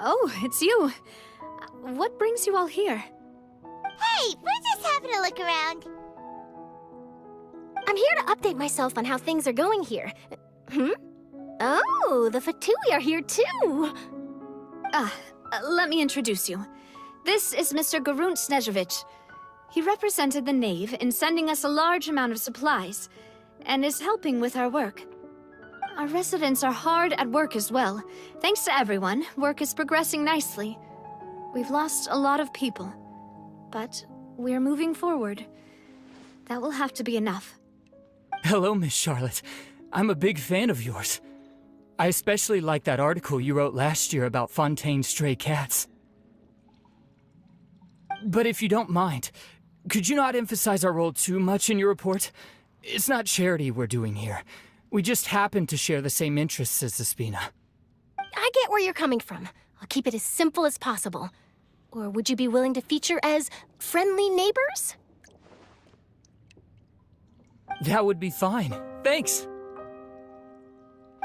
Oh, it's you. What brings you all here? Hey, we're just having a look around. I'm here to update myself on how things are going here. Oh, the Fatui are here too! Let me introduce you. This is Mr. Garunt Snezhevich. He represented the Knave in sending us a large amount of supplies, and is helping with our work. Our residents are hard at work as well. Thanks to everyone, work is progressing nicely. We've lost a lot of people, but we're moving forward. That will have to be enough. Hello, Miss Charlotte. I'm a big fan of yours. I especially like that article you wrote last year about Fontaine's stray cats. But if you don't mind, could you not emphasize our role too much in your report? It's not charity we're doing here. We just happen to share the same interests as Despina. I get where you're coming from. I'll keep it as simple as possible. Or would you be willing to feature as friendly neighbors? That would be fine. Thanks.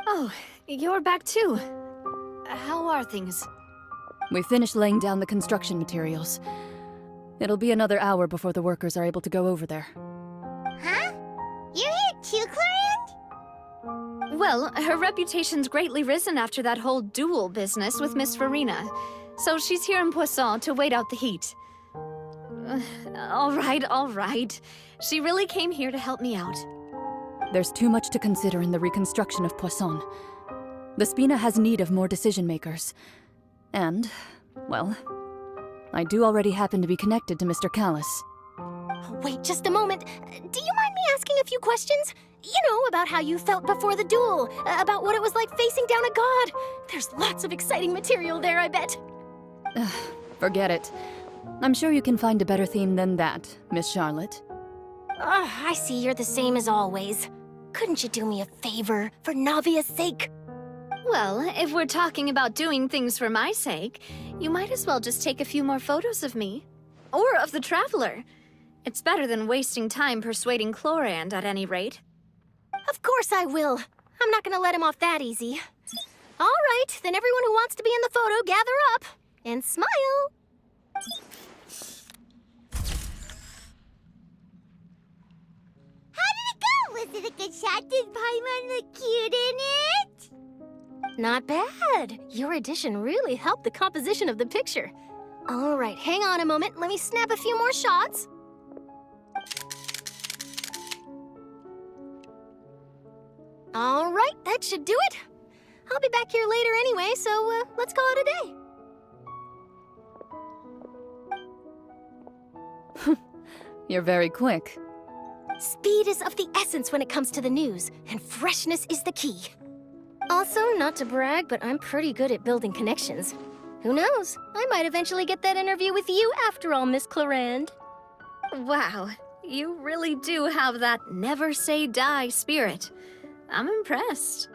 Oh, you're back too. How are things? We finished laying down the construction materials. It'll be another hour before the workers are able to go over there. Huh? You're here too, Clorinde? Well, her reputation's greatly risen after that whole duel business with Miss Furina, so she's here in Poisson to wait out the heat. All right. She really came here to help me out. There's too much to consider in the reconstruction of Poisson. The Spina has need of more decision-makers. And, well, I do already happen to be connected to Mr. Callis. Oh, wait just a moment. Do you mind me asking a few questions? You know, about how you felt before the duel, about what it was like facing down a god. There's lots of exciting material there, I bet. Forget it. I'm sure you can find a better theme than that, Miss Charlotte. I see you're the same as always. Couldn't you do me a favor, for Navia's sake? Well, if we're talking about doing things for my sake, you might as well just take a few more photos of me. Or of the Traveler. It's better than wasting time persuading Clorinde, at any rate. Of course I will. I'm not gonna let him off that easy. All right, then everyone who wants to be in the photo, gather up. And smile. How did it go? Was it a good shot? Did Paimon look cute in it? Not bad. Your addition really helped the composition of the picture. All right, hang on a moment. Let me snap a few more shots. All right, that should do it. I'll be back here later anyway, so let's call it a day. You're very quick. Speed is of the essence when it comes to the news, and freshness is the key. Also, not to brag, but I'm pretty good at building connections. Who knows? I might eventually get that interview with you after all, Miss Clorinde. Wow, you really do have that never say die spirit. I'm impressed.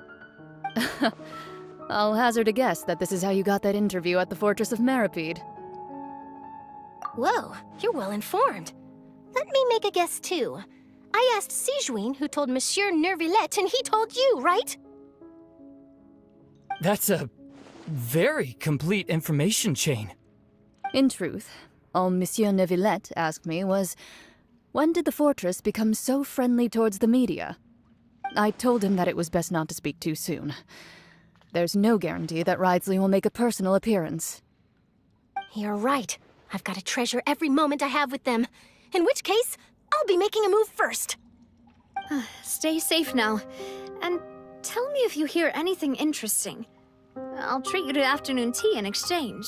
I'll hazard a guess that this is how you got that interview at the Fortress of Maripede. Whoa, you're well informed. Let me make a guess too. I asked Sigewinne, who told Monsieur Neuvillette, and he told you, right? That's a very complete information chain. In truth, all Monsieur Neuvillette asked me was, when did the Fortress become so friendly towards the media? I told him that it was best not to speak too soon. There's no guarantee that Wriothesley will make a personal appearance. You're right. I've got to treasure every moment I have with them. In which case, I'll be making a move first. Stay safe now, and tell me if you hear anything interesting. I'll treat you to afternoon tea in exchange.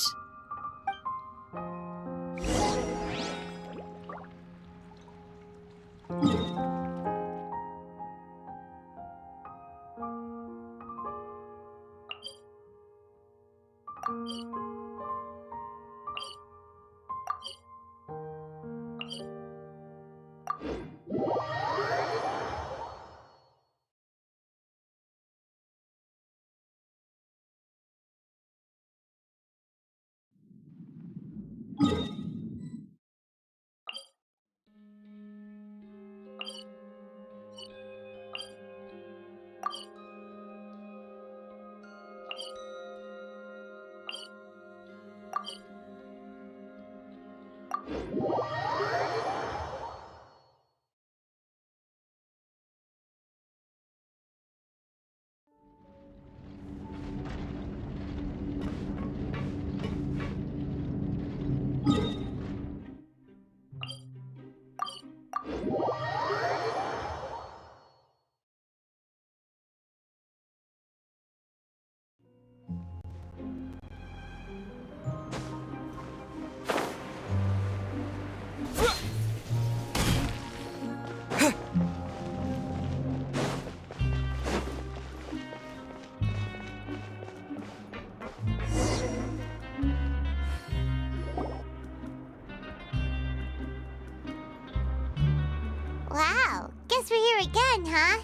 guess we're here again, huh?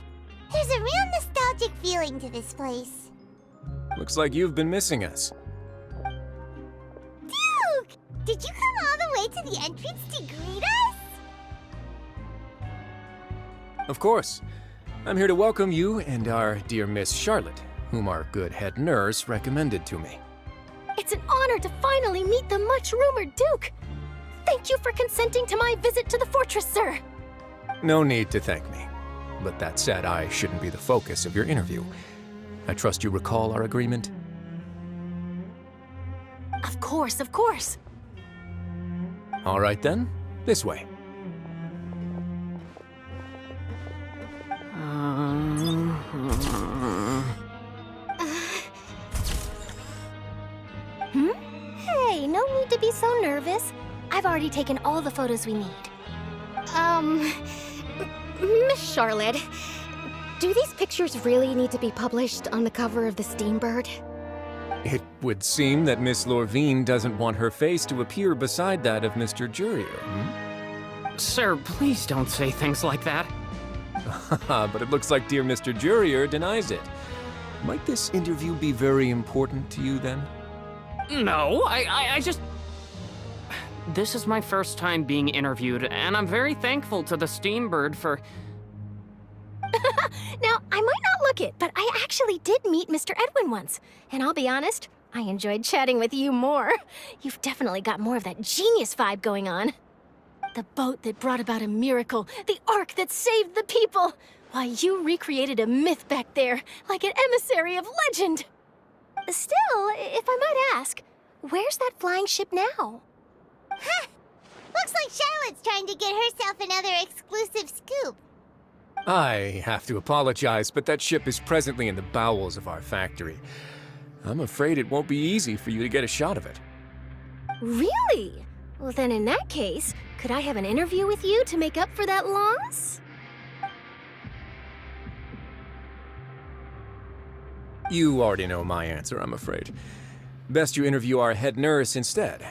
There's a real nostalgic feeling to this place. Looks like you've been missing us. Duke! Did you come all the way to the entrance to greet us? Of course. I'm here to welcome you and our dear Miss Charlotte, whom our good head nurse recommended to me. It's an honor to finally meet the much-rumored Duke. Thank you for consenting to my visit to the fortress, sir. No need to thank me. But that said, I shouldn't be the focus of your interview. I trust you recall our agreement? Of course, of course. All right then, this way. Hey, no need to be so nervous. I've already taken all the photos we need. Miss Charlotte, do these pictures really need to be published on the cover of the Steambird? It would seem that Miss Lorvine doesn't want her face to appear beside that of Mr. Jurier, Sir, please don't say things like that. But it looks like dear Mr. Jurier denies it. Might this interview be very important to you then? No, I just... This is my first time being interviewed, and I'm very thankful to the Steambird for... Now, I might not look it, but I actually did meet Mr. Edwin once. And I'll be honest, I enjoyed chatting with you more. You've definitely got more of that genius vibe going on. The boat that brought about a miracle, the ark that saved the people. Why, you recreated a myth back there, like an emissary of legend. Still, if I might ask, where's that flying ship now? Huh! Looks like Charlotte's trying to get herself another exclusive scoop. I have to apologize, but that ship is presently in the bowels of our factory. I'm afraid it won't be easy for you to get a shot of it. Really? Well, then in that case, could I have an interview with you to make up for that loss? You already know my answer, I'm afraid. Best you interview our head nurse instead.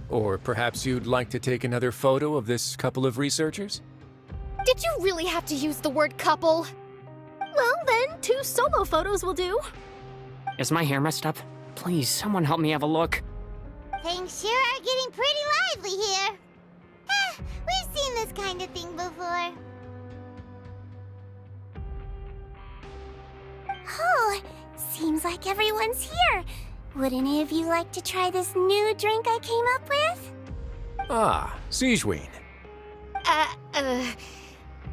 Or perhaps you'd like to take another photo of this couple of researchers? Did you really have to use the word couple? Well, then, 2 solo photos will do. Is my hair messed up? Please, someone help me have a look. Things sure are getting pretty lively here. We've seen this kind of thing before. Oh, seems like everyone's here. Would any of you like to try this new drink I came up with? Ah, Sigewinne.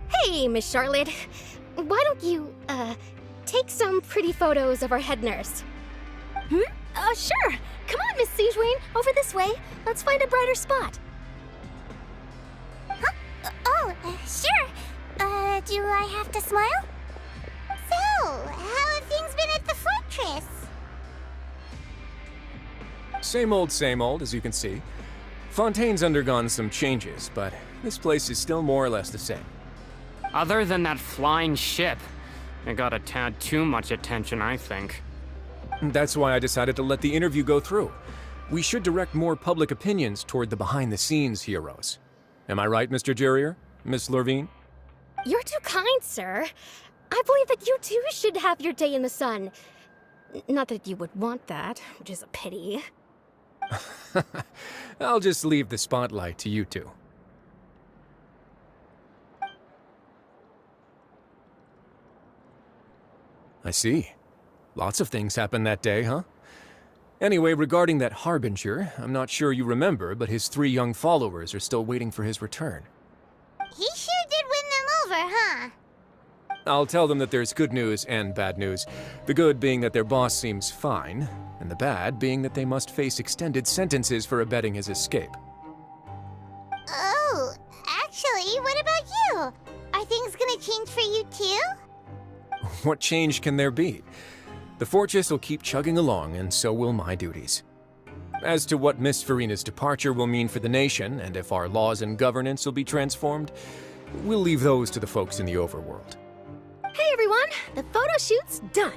Hey, Miss Charlotte. Why don't you, take some pretty photos of our head nurse? Sure. Come on, Miss Sigewinne, over this way. Let's find a brighter spot. Huh? Sure. Do I have to smile? So, how have things been at the fortress? Same old, as you can see. Fontaine's undergone some changes, but this place is still more or less the same. Other than that flying ship, it got a tad too much attention, I think. That's why I decided to let the interview go through. We should direct more public opinions toward the behind-the-scenes heroes. Am I right, Mr. Jurier? Miss Lorvine? You're too kind, sir. I believe that you too should have your day in the sun. Not that you would want that, which is a pity. I'll just leave the spotlight to you two. I see. Lots of things happened that day, huh? Anyway, regarding that Harbinger, I'm not sure you remember, but his 3 young followers are still waiting for his return. He sure did win them over, huh? I'll tell them that there's good news and bad news. The good being that their boss seems fine, and the bad being that they must face extended sentences for abetting his escape. Oh, actually, what about you? Are things gonna change for you too? What change can there be? The fortress will keep chugging along, and so will my duties. As to what Miss Furina's departure will mean for the nation, and if our laws and governance will be transformed, we'll leave those to the folks in the overworld. Hey everyone, the photo shoot's done.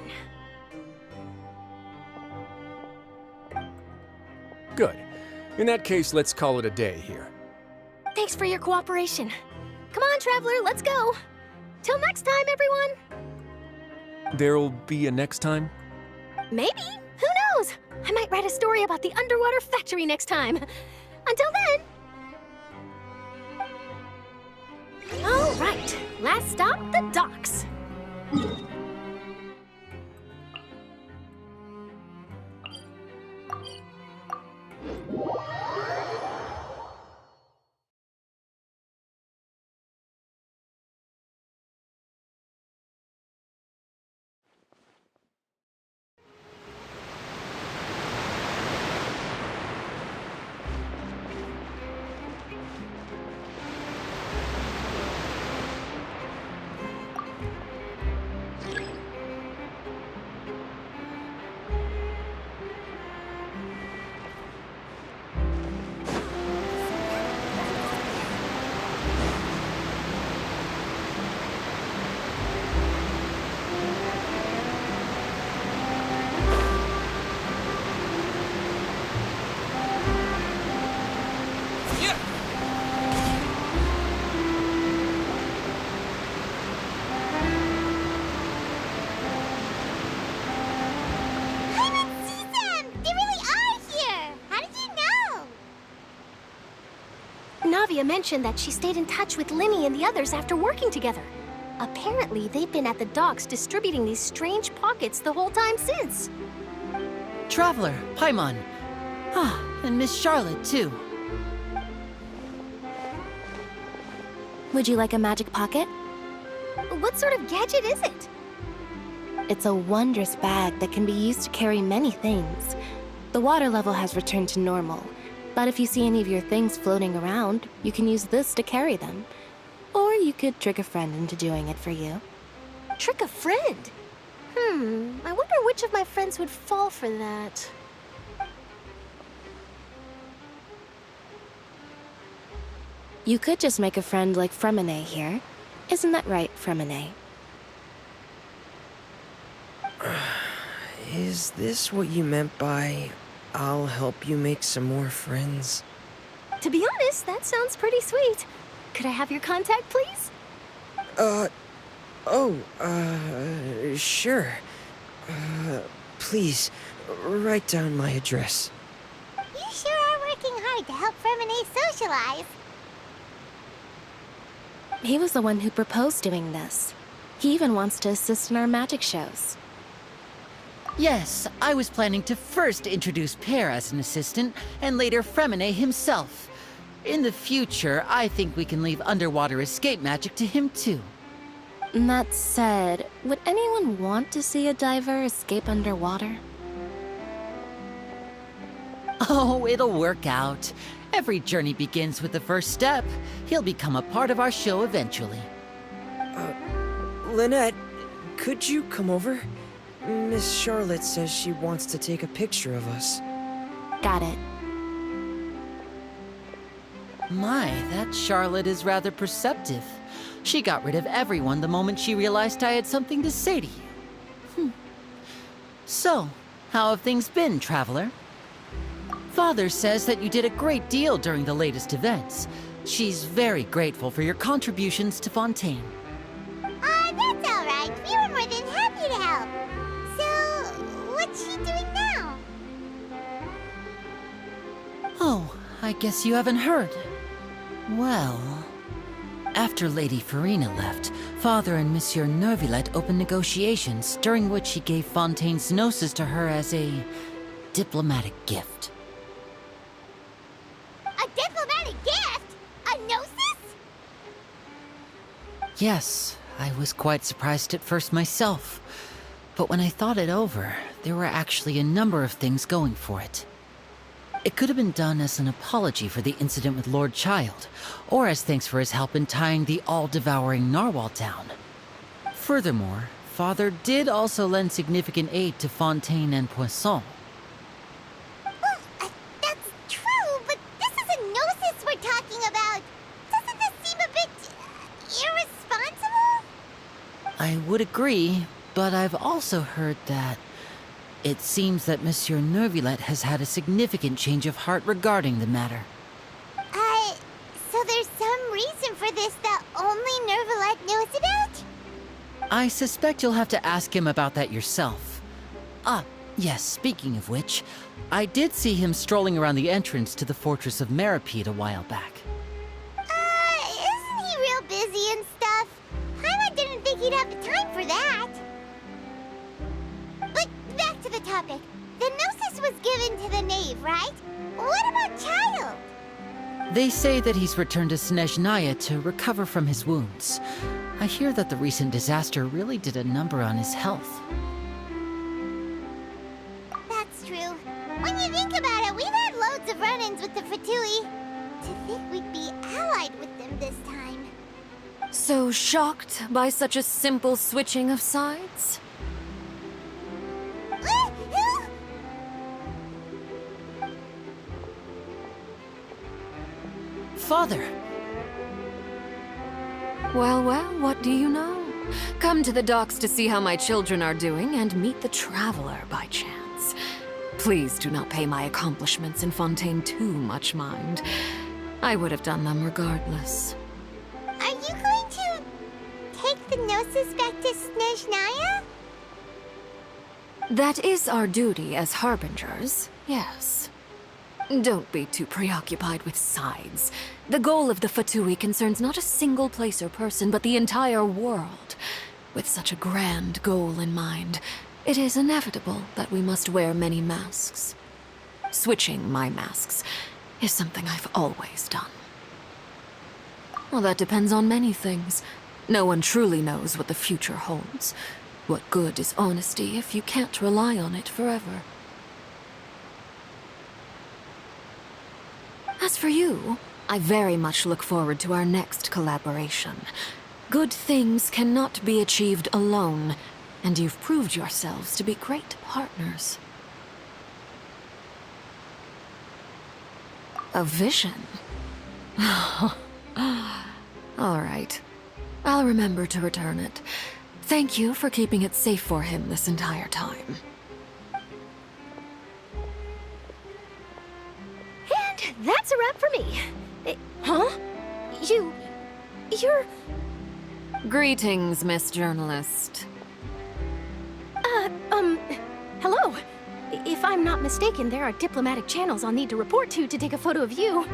Good. In that case, let's call it a day here. Thanks for your cooperation. Come on, Traveler, let's go. Till next time, everyone! There'll be a next time? Maybe. Who knows? I might write a story about the underwater factory next time. Until then... All right. Last stop, the docks. Navia mentioned that she stayed in touch with Lyney and the others after working together. Apparently, they've been at the docks distributing these strange pockets the whole time since. Traveler, Paimon. Ah, and Miss Charlotte, too. Would you like a magic pocket? What sort of gadget is it? It's a wondrous bag that can be used to carry many things. The water level has returned to normal, but if you see any of your things floating around, you can use this to carry them. Or you could trick a friend into doing it for you. Trick a friend? I wonder which of my friends would fall for that. You could just make a friend like Furina here. Isn't that right, Furina? Is this what you meant by, I'll help you make some more friends? To be honest, that sounds pretty sweet. Could I have your contact, please? Sure. Please, write down my address. You sure are working hard to help Furina socialize. He was the one who proposed doing this. He even wants to assist in our magic shows. Yes, I was planning to first introduce Pear as an assistant, and later Furina himself. In the future, I think we can leave underwater escape magic to him too. That said, would anyone want to see a diver escape underwater? Oh, it'll work out. Every journey begins with the first step. He'll become a part of our show eventually. Lynette, could you come over? Miss Charlotte says she wants to take a picture of us. Got it. My, that Charlotte is rather perceptive. She got rid of everyone the moment she realized I had something to say to you. So, how have things been, Traveler? Father says that you did a great deal during the latest events. She's very grateful for your contributions to Fontaine. That's all right. We were more than happy to help. So, what's she doing now? Oh, I guess you haven't heard. Well, after Lady Furina left, Father and Monsieur Neuvillette opened negotiations, during which he gave Fontaine's Gnosis to her as a diplomatic gift. A diplomatic gift? A Gnosis? Yes, I was quite surprised at first myself. But when I thought it over, there were actually a number of things going for it. It could have been done as an apology for the incident with Lord Child, or as thanks for his help in tying the all-devouring narwhal down. Furthermore, Father did also lend significant aid to Fontaine and Poisson. Well, that's true, but this is a Gnosis we're talking about. Doesn't this seem a bit irresponsible? I would agree, but I've also heard that it seems that Monsieur Neuvillette has had a significant change of heart regarding the matter. So there's some reason for this that only Neuvillette knows about? I suspect you'll have to ask him about that yourself. Ah, yes, speaking of which, I did see him strolling around the entrance to the Fortress of Meripede a while back. Isn't he real busy and stuff? Paimon didn't think he'd have the time for that. But back to the topic. The Gnosis was given to the Knave, right? What about Child? They say that he's returned to Snezhnaya to recover from his wounds. I hear that the recent disaster really did a number on his health. That's true. When you think about it, we've had loads of run-ins with the Fatui. To think we'd be allied with them this time. So shocked by such a simple switching of sides? Father! Well, what do you know? Come to the docks to see how my children are doing and meet the Traveler by chance. Please do not pay my accomplishments in Fontaine too much mind. I would have done them regardless. Are you going to take the Gnosis back to Snezhnaya? That is our duty as harbingers, yes. Don't be too preoccupied with sides. The goal of the Fatui concerns not a single place or person, but the entire world. With such a grand goal in mind, it is inevitable that we must wear many masks. Switching my masks is something I've always done. Well, that depends on many things. No one truly knows what the future holds. What good is honesty if you can't rely on it forever? As for you, I very much look forward to our next collaboration. Good things cannot be achieved alone, and you've proved yourselves to be great partners. A vision? All right. I'll remember to return it. Thank you for keeping it safe for him this entire time. That's a wrap for me. Huh? You're... Greetings, Miss Journalist. Hello. If I'm not mistaken, there are diplomatic channels I'll need to report to take a photo of you.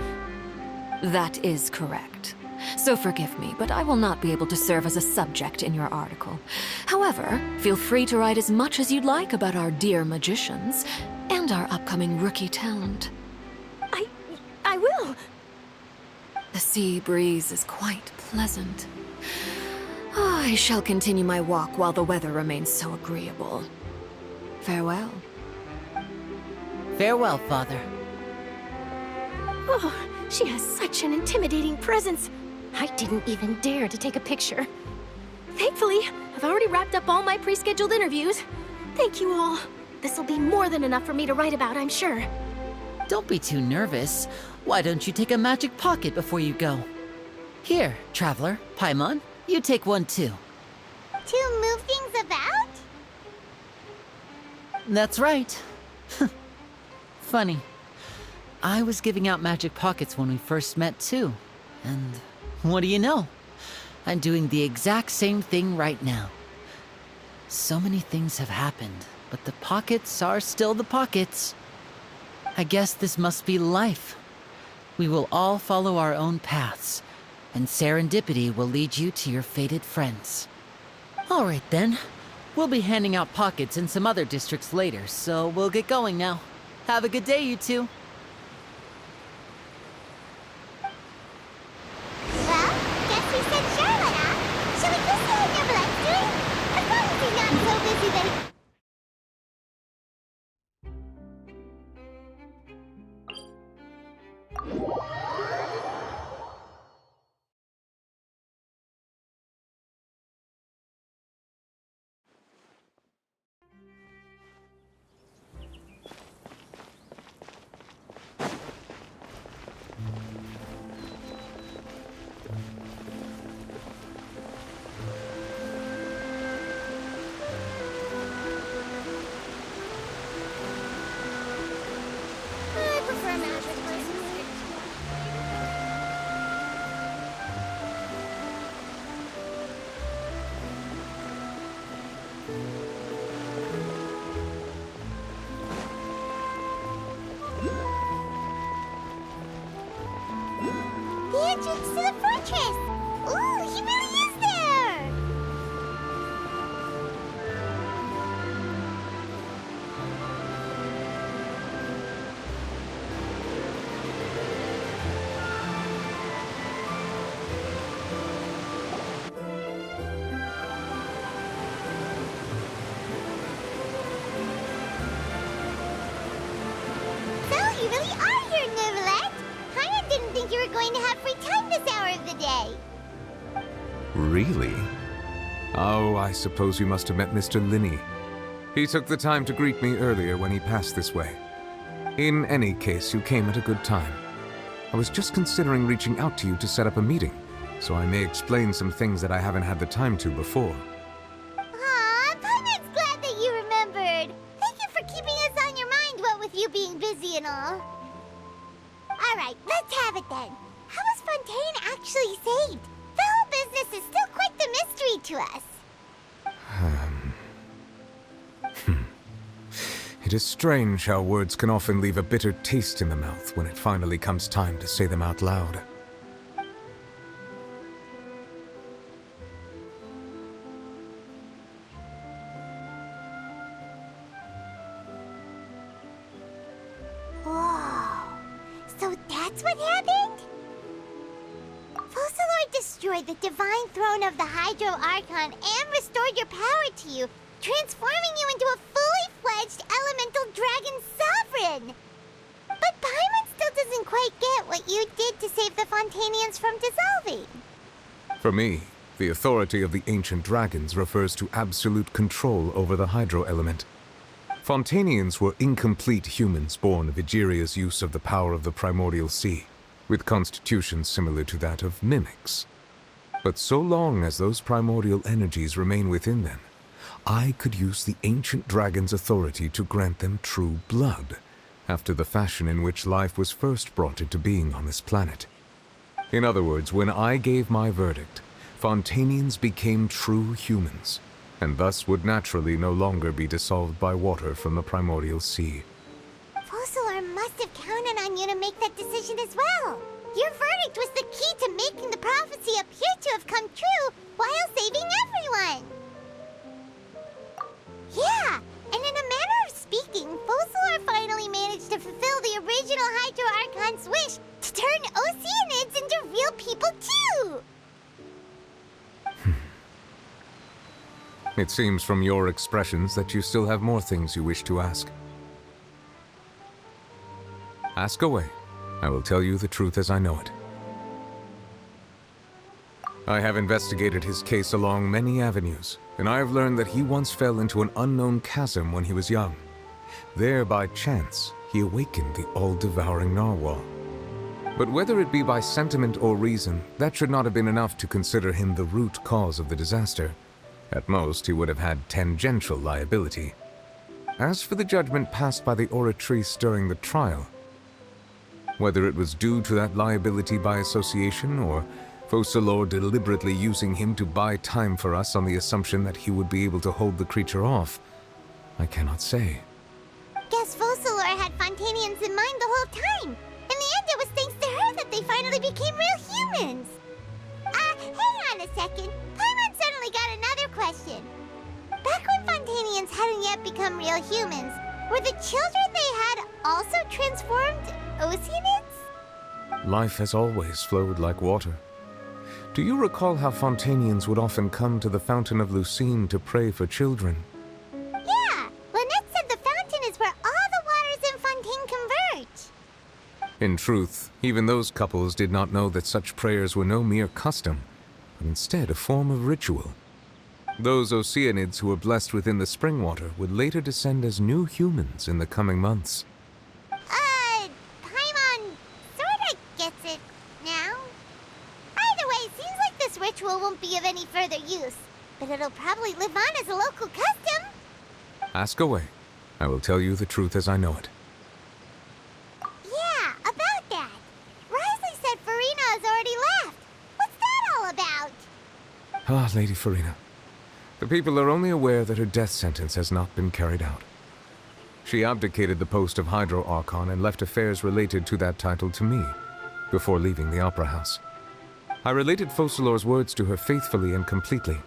That is correct. So forgive me, but I will not be able to serve as a subject in your article. However, feel free to write as much as you'd like about our dear magicians and our upcoming rookie talent. I will. The sea breeze is quite pleasant. I shall continue my walk while the weather remains so agreeable. Farewell. Farewell, Father. Oh, she has such an intimidating presence. I didn't even dare to take a picture. Thankfully, I've already wrapped up all my pre-scheduled interviews. Thank you all. This'll be more than enough for me to write about, I'm sure. Don't be too nervous. Why don't you take a magic pocket before you go? Here, Traveler, Paimon, you take one too. To move things about? That's right. Funny. I was giving out magic pockets when we first met too. And what do you know? I'm doing the exact same thing right now. So many things have happened, but the pockets are still the pockets. I guess this must be life. We will all follow our own paths, and serendipity will lead you to your fated friends. All right then. We'll be handing out pockets in some other districts later, so we'll get going now. Have a good day, you two. Well, guess we sent Charlotte off. Shall we go see how Neuvillette's doing? As long as he's not so busy that he... The entrance to the fortress! Ooh, he really is there! So, you really are here, Neuvillette! Paimon didn't think you were going to have free time this hour of the day. Really? Oh, I suppose you must have met Mr. Lyney. He took the time to greet me earlier when he passed this way. In any case, you came at a good time. I was just considering reaching out to you to set up a meeting, so I may explain some things that I haven't had the time to before. Aw, Paimon's glad that you remembered. Thank you for keeping us on your mind, what with you being busy and all. Alright, let's have it then. How was Fontaine actually saved? The whole business is still quite the mystery to us. It is strange how words can often leave a bitter taste in the mouth when it finally comes time to say them out loud. Whoa. So that's what happened? Focalor destroyed the divine throne of the Hydro Archon and restored your power to you, transforming you into a fully fledged elemental dragon sovereign. But Paimon still doesn't quite get what you did to save the Fontainians from dissolving. For me, the authority of the ancient dragons refers to absolute control over the hydro element. Fontainians were incomplete humans born of Egeria's use of the power of the primordial sea, with constitutions similar to that of mimics. But so long as those primordial energies remain within them, I could use the ancient dragon's authority to grant them true blood, after the fashion in which life was first brought into being on this planet. In other words, when I gave my verdict, Fontainians became true humans, and thus would naturally no longer be dissolved by water from the primordial sea. Focalor must have counted on you to make that decision as well. Your verdict was the key to making the prophecy appear to have come true while saving everyone. Yeah, and in a manner of speaking, Focalor finally managed to fulfill the original Hydro Archon's wish to turn Oceanids into real people too! It seems from your expressions that you still have more things you wish to ask. Ask away. I will tell you the truth as I know it. I have investigated his case along many avenues, and I have learned that he once fell into an unknown chasm when he was young. There, by chance, he awakened the all-devouring narwhal. But whether it be by sentiment or reason, that should not have been enough to consider him the root cause of the disaster. At most, he would have had tangential liability. As for the judgment passed by the Oratrice during the trial, whether it was due to that liability by association, or Focalor deliberately using him to buy time for us on the assumption that he would be able to hold the creature off, I cannot say. Guess Focalor had Fontainians in mind the whole time. In the end, it was thanks to her that they finally became real humans. Hang on a second. Paimon suddenly got another question. Back when Fontainians hadn't yet become real humans, were the children they had also transformed Oceanids? Life has always flowed like water. Do you recall how Fontainians would often come to the Fountain of Lucine to pray for children? Yeah, Lynette said the fountain is where all the waters in Fontaine converge. In truth, even those couples did not know that such prayers were no mere custom, but instead a form of ritual. Those Oceanids who were blessed within the spring water would later descend as new humans in the coming months. Paimon sorta gets it now. Either way, seems like this ritual won't be of any further use, but it'll probably live on as a local custom. Ask away. I will tell you the truth as I know it. Yeah, about that. Wriothesley said Furina has already left. What's that all about? Ah, Lady Furina. The people are only aware that her death sentence has not been carried out. She abdicated the post of Hydro Archon and left affairs related to that title to me, before leaving the Opera House. I related Focalor's words to her faithfully and completely.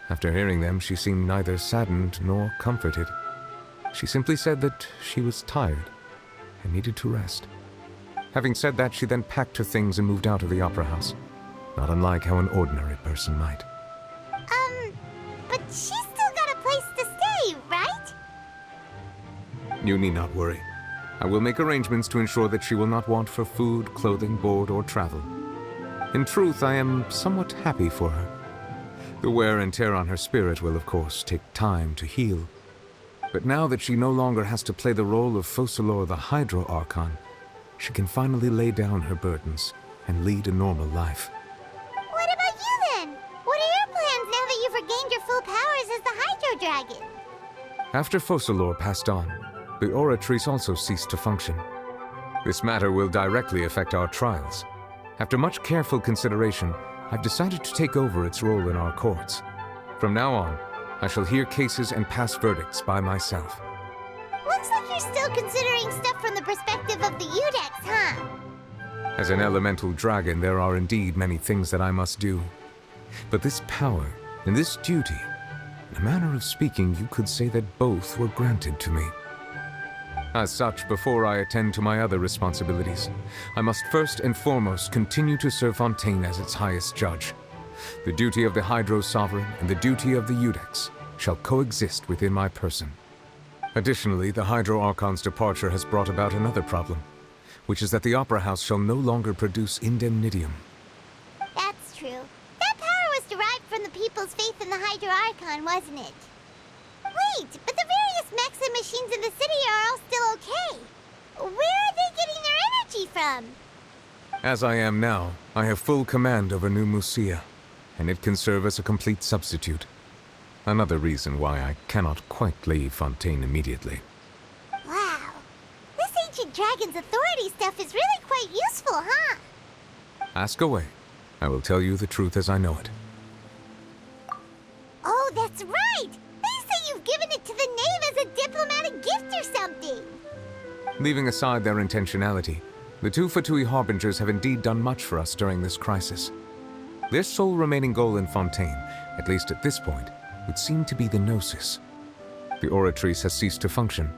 After hearing them, she seemed neither saddened nor comforted. She simply said that she was tired and needed to rest. Having said that, she then packed her things and moved out of the Opera House, not unlike how an ordinary person might. But she's still got a place to stay, right? You need not worry. I will make arrangements to ensure that she will not want for food, clothing, board, or travel. In truth, I am somewhat happy for her. The wear and tear on her spirit will, of course, take time to heal. But now that she no longer has to play the role of Focalor the Hydro Archon, she can finally lay down her burdens and lead a normal life. What about you then? What are your plans now that you've regained your full powers as the Hydro Dragon? After Focalor passed on, the Oratrice also ceased to function. This matter will directly affect our trials. After much careful consideration, I've decided to take over its role in our courts. From now on, I shall hear cases and pass verdicts by myself. Looks like you're still considering stuff from the perspective of the Udex, huh? As an elemental dragon, there are indeed many things that I must do. But this power and this duty, in a manner of speaking, you could say that both were granted to me. As such, before I attend to my other responsibilities, I must first and foremost continue to serve Fontaine as its highest judge. The duty of the Hydro Sovereign and the duty of the Udex shall coexist within my person. Additionally, the Hydro Archon's departure has brought about another problem, which is that the Opera House shall no longer produce indemnitium. That's true. That power was derived from the people's faith in the Hydro Archon, wasn't it? Wait, but the various mechs and machines in the city are all still okay. Where are they getting their energy from? As I am now, I have full command over New Musia, and it can serve as a complete substitute. Another reason why I cannot quite leave Fontaine immediately. Wow. This ancient dragon's authority stuff is really quite useful, huh? Ask away. I will tell you the truth as I know it. Oh, that's right! They say you've given it to the Knave as a diplomatic gift or something! Leaving aside their intentionality, the two Fatui Harbingers have indeed done much for us during this crisis. Their sole remaining goal in Fontaine, at least at this point, would seem to be the Gnosis. The Oratrice has ceased to function.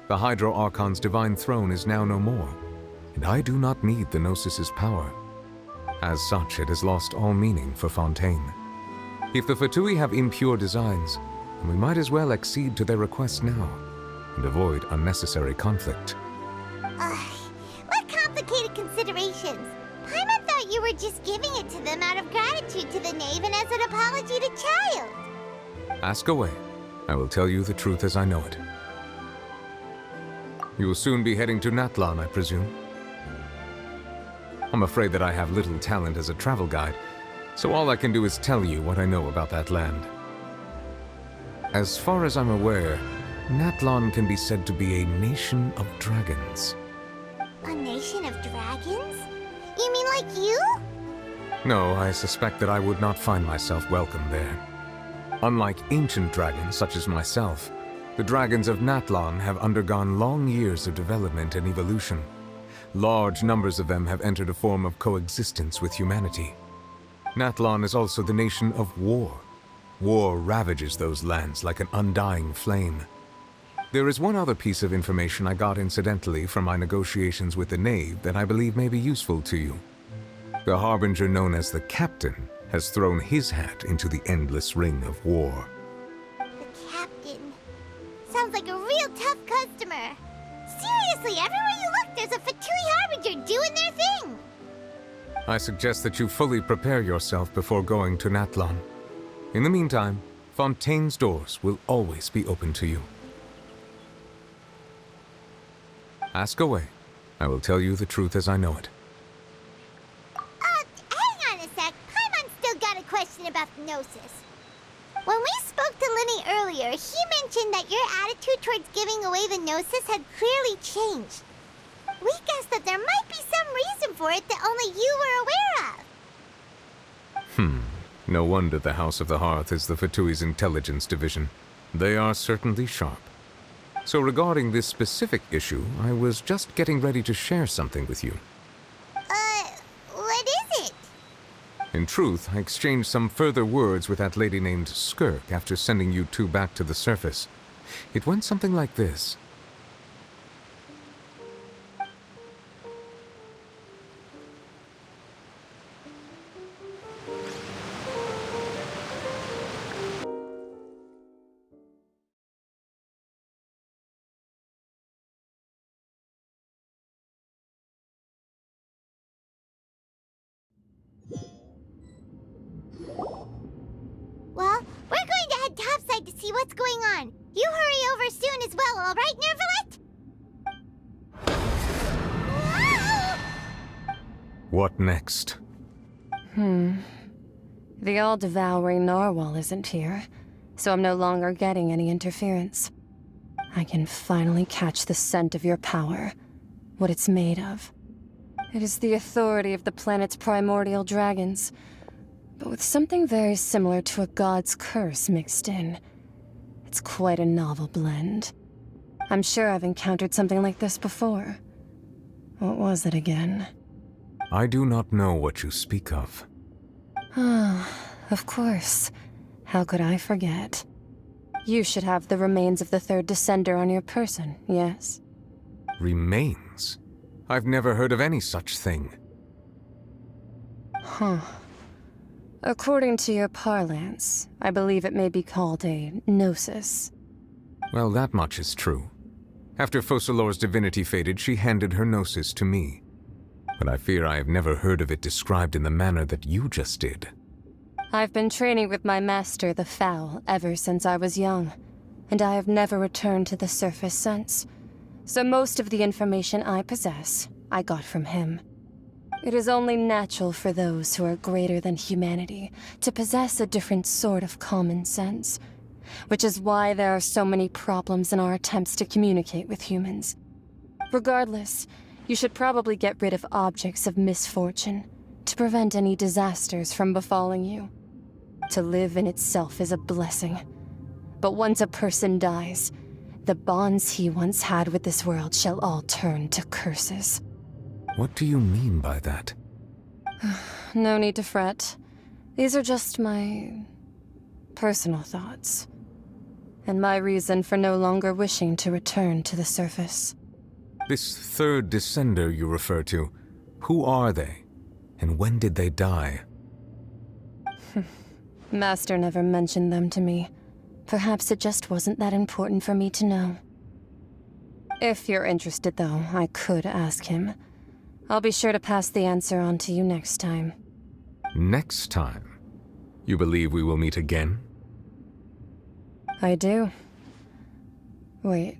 The Hydro Archon's divine throne is now no more, and I do not need the Gnosis's power. As such, it has lost all meaning for Fontaine. If the Fatui have impure designs, then we might as well accede to their request now, and avoid unnecessary conflict. What complicated considerations! Paimon thought you were just giving it to them out of gratitude to the Knave and as an apology to Child. Ask away. I will tell you the truth as I know it. You will soon be heading to Natlan, I presume? I'm afraid that I have little talent as a travel guide, so all I can do is tell you what I know about that land. As far as I'm aware, Natlan can be said to be a nation of dragons. A nation of dragons? You mean like you? No, I suspect that I would not find myself welcome there. Unlike ancient dragons such as myself, the dragons of Natlan have undergone long years of development and evolution. Large numbers of them have entered a form of coexistence with humanity. Natlan is also the nation of war. War ravages those lands like an undying flame. There is one other piece of information I got incidentally from my negotiations with the Knave that I believe may be useful to you. The Harbinger known as the Captain has thrown his hat into the endless ring of war. The Captain. Sounds like a real tough customer. Seriously, everywhere you look, there's a Fatui Harbinger doing their thing. I suggest that you fully prepare yourself before going to Natlan. In the meantime, Fontaine's doors will always be open to you. Ask away. I will tell you the truth as I know it. Hang on a sec. Paimon's still got a question about Gnosis. When we spoke to Lyney earlier, he mentioned that your attitude towards giving away the Gnosis had clearly changed. We guessed that there might be some reason for it that only you were aware of. No wonder the House of the Hearth is the Fatui's intelligence division. They are certainly sharp. So regarding this specific issue, I was just getting ready to share something with you. What is it? In truth, I exchanged some further words with that lady named Skirk after sending you two back to the surface. It went something like this. Well, we're going to head topside to see what's going on. You hurry over soon as well, all right, Neuvillette? What next? The all-devouring narwhal isn't here, so I'm no longer getting any interference. I can finally catch the scent of your power, what it's made of. It is the authority of the planet's primordial dragons, but with something very similar to a god's curse mixed in. It's quite a novel blend. I'm sure I've encountered something like this before. What was it again? I do not know what you speak of. Of course. How could I forget? You should have the remains of the third Descender on your person, yes? Remains? I've never heard of any such thing. According to your parlance, I believe it may be called a Gnosis. Well, that much is true. After Focalor's divinity faded, she handed her Gnosis to me. But I fear I have never heard of it described in the manner that you just did. I've been training with my master, the Foul, ever since I was young, and I have never returned to the surface since. So most of the information I possess, I got from him. It is only natural for those who are greater than humanity to possess a different sort of common sense, which is why there are so many problems in our attempts to communicate with humans. Regardless, you should probably get rid of objects of misfortune to prevent any disasters from befalling you. To live in itself is a blessing, but once a person dies, the bonds he once had with this world shall all turn to curses. What do you mean by that? No need to fret. These are just my personal thoughts, and my reason for no longer wishing to return to the surface. This third Descender you refer to, who are they? And when did they die? Master never mentioned them to me. Perhaps it just wasn't that important for me to know. If you're interested, though, I could ask him. I'll be sure to pass the answer on to you next time. Next time? You believe we will meet again? I do. Wait.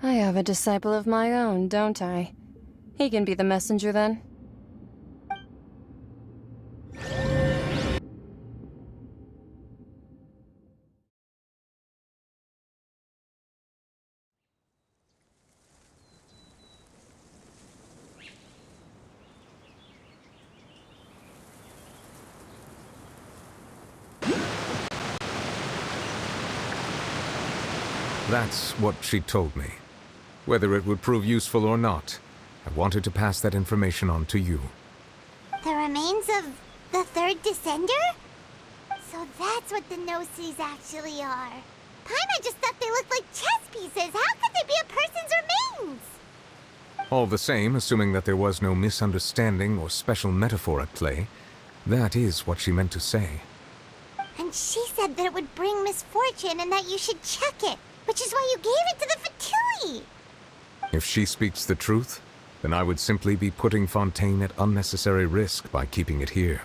I have a disciple of my own, don't I? He can be the messenger then. That's what she told me. Whether it would prove useful or not, I wanted to pass that information on to you. The remains of the third Descender? So that's what the Gnosis actually are. Paimon just thought they looked like chess pieces. How could they be a person's remains? All the same, assuming that there was no misunderstanding or special metaphor at play, that is what she meant to say. And she said that it would bring misfortune and that you should check it, which is why you gave it to the Fatui. If she speaks the truth, then I would simply be putting Fontaine at unnecessary risk by keeping it here.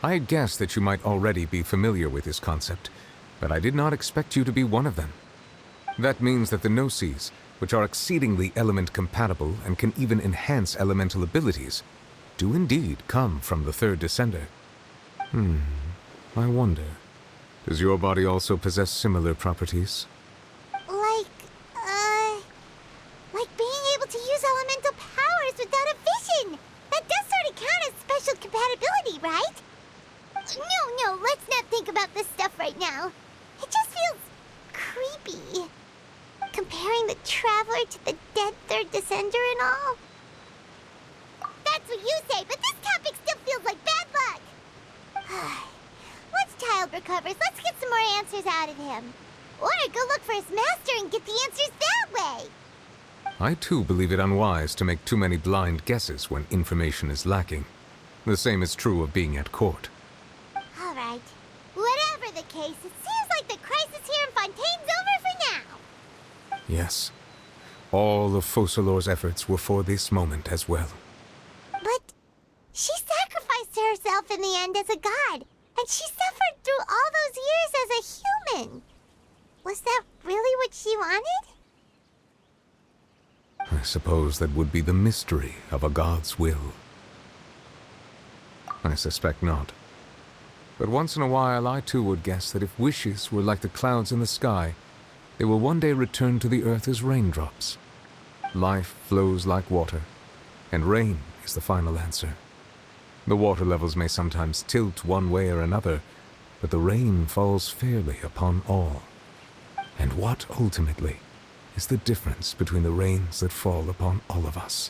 I had guessed that you might already be familiar with this concept, but I did not expect you to be one of them. That means that the Gnosis, which are exceedingly element-compatible and can even enhance elemental abilities, do indeed come from the third Descender. I wonder, Does your body also possess similar properties? Like being able to use elemental powers without a vision. That does sort of count as special compatibility, right? No, let's not think about this stuff right now. It just feels creepy. Comparing the Traveler to the dead Third Descender and all. That's what you say, but this topic still feels like bad luck. Once Child recovers, let's get some more answers out of him. Or go look for his master and get the answers that way. I too believe it unwise to make too many blind guesses when information is lacking. The same is true of being at court. All right. Whatever the case, it seems like the crisis here in Fontaine's over for now. Yes. All of Focalor's efforts were for this moment as well. But she sacrificed herself in the end as a god, and she suffered through all those years as a human. Was that really what she wanted? I suppose that would be the mystery of a god's will. I suspect not. But once in a while, I too would guess that if wishes were like the clouds in the sky, they will one day return to the earth as raindrops. Life flows like water, and rain is the final answer. The water levels may sometimes tilt one way or another, but the rain falls fairly upon all. And what, ultimately, is the difference between the rains that fall upon all of us?